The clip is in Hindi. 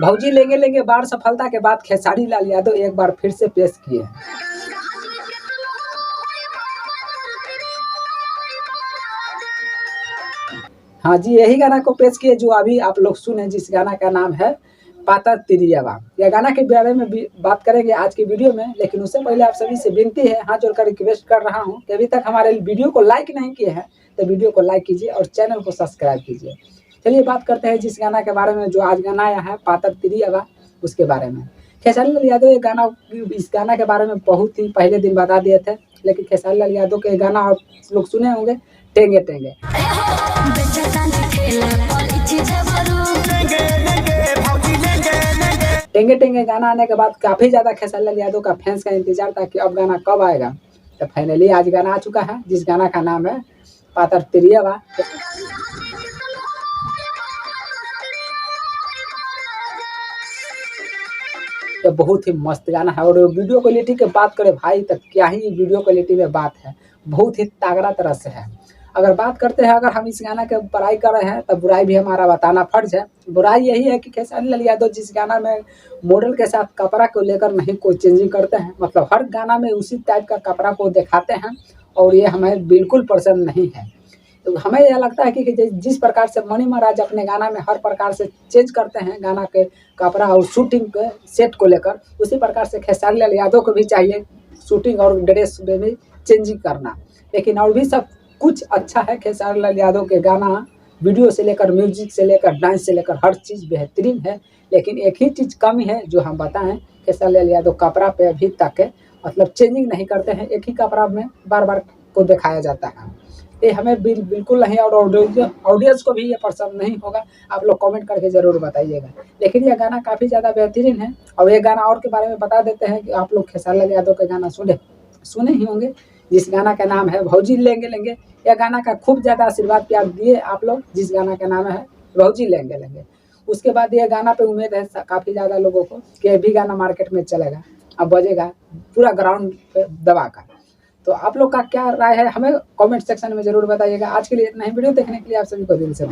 भौजी लेंगे लेंगे बार सफलता के बाद खेसारी लाल यादव एक बार फिर से पेश किए हैं। हाँ जी, यही गाना को पेश किए जो अभी आप लोग सुने, जिस गाना का नाम है पातर तिरियावा। यह गाना के बारे में भी बात करेंगे आज की वीडियो में, लेकिन उससे पहले आप सभी से विनती है, हाथ जोड़कर रिक्वेस्ट कर रहा हूँ कि अभी तक हमारे वीडियो को लाइक नहीं किए हैं तो वीडियो को लाइक कीजिए और चैनल को सब्सक्राइब कीजिए। चलिए बात करते हैं जिस गाना के बारे में, जो आज गाना आया है पातर तिरियावा, उसके बारे में। खेसारी लाल यादव इस गाना के बारे में बहुत ही पहले दिन बता दिए थे, लेकिन खेसारी लाल यादव के गाना आप लोग सुने होंगे, टेंगे टेंगे। टेंगे टेंगे गाना आने के बाद काफी ज्यादा खेसारी लाल यादव का फैंस का इंतजार था कि अब गाना कब आएगा। तो फाइनली आज गाना आ चुका है, जिस गाना का नाम है पातर तिरियावा। तो बहुत ही मस्त गाना है, और वीडियो क्वालिटी की बात करें भाई, तो क्या ही वीडियो क्वालिटी में बात है, बहुत ही तगड़ा तरह से है। अगर बात करते हैं, अगर हम इस गाना के बुराई कर रहे हैं तो बुराई भी हमारा बताना फर्ज है। बुराई यही है कि खेसारी लाल यादव जिस गाना में मॉडल के साथ कपड़ा को लेकर नहीं कोई चेंजिंग करते हैं, मतलब हर गाना में उसी टाइप का कपड़ा को दिखाते हैं, और ये हमें बिल्कुल पसंद नहीं है। तो हमें यह लगता है कि जिस प्रकार से मनी महाराज अपने गाना में हर प्रकार से चेंज करते हैं गाना के कपड़ा और शूटिंग के सेट को लेकर, उसी प्रकार से खेसारी लाल यादव को भी चाहिए शूटिंग और ड्रेस में भी चेंजिंग करना। लेकिन और भी सब कुछ अच्छा है, खेसारी लाल यादव के गाना वीडियो से लेकर म्यूजिक से लेकर डांस से लेकर हर चीज़ बेहतरीन है। लेकिन एक ही चीज़ कमी है जो हम बताएं, खेसारी लाल यादव कपड़ा पे अभी तक है मतलब चेंजिंग नहीं करते हैं, एक ही कपड़ा में बार बार को दिखाया जाता है। ये हमें बिल्कुल नहीं, और ऑडियंस को भी ये पसंद नहीं होगा। आप लोग कमेंट करके ज़रूर बताइएगा। लेकिन यह गाना काफ़ी ज़्यादा बेहतरीन है। और ये गाना और के बारे में बता देते हैं कि आप लोग खेसारी लाल यादव का गाना सुने ही होंगे, जिस गाना का नाम है भौजी लेंगे लेंगे। यह गाना का खूब ज़्यादा आशीर्वाद प्यार दिए आप लोग, जिस गाना का नाम है भौजी लेंगे लेंगे। उसके बाद यह गाना पे उम्मीद है काफ़ी ज़्यादा लोगों को कि ये भी गाना मार्केट में चलेगा, अब बजेगा पूरा ग्राउंड पे दबा कर। तो आप लोग का क्या राय है हमें कमेंट सेक्शन में ज़रूर बताइएगा। आज के लिए इतना ही, वीडियो देखने के लिए आप सभी को दिल से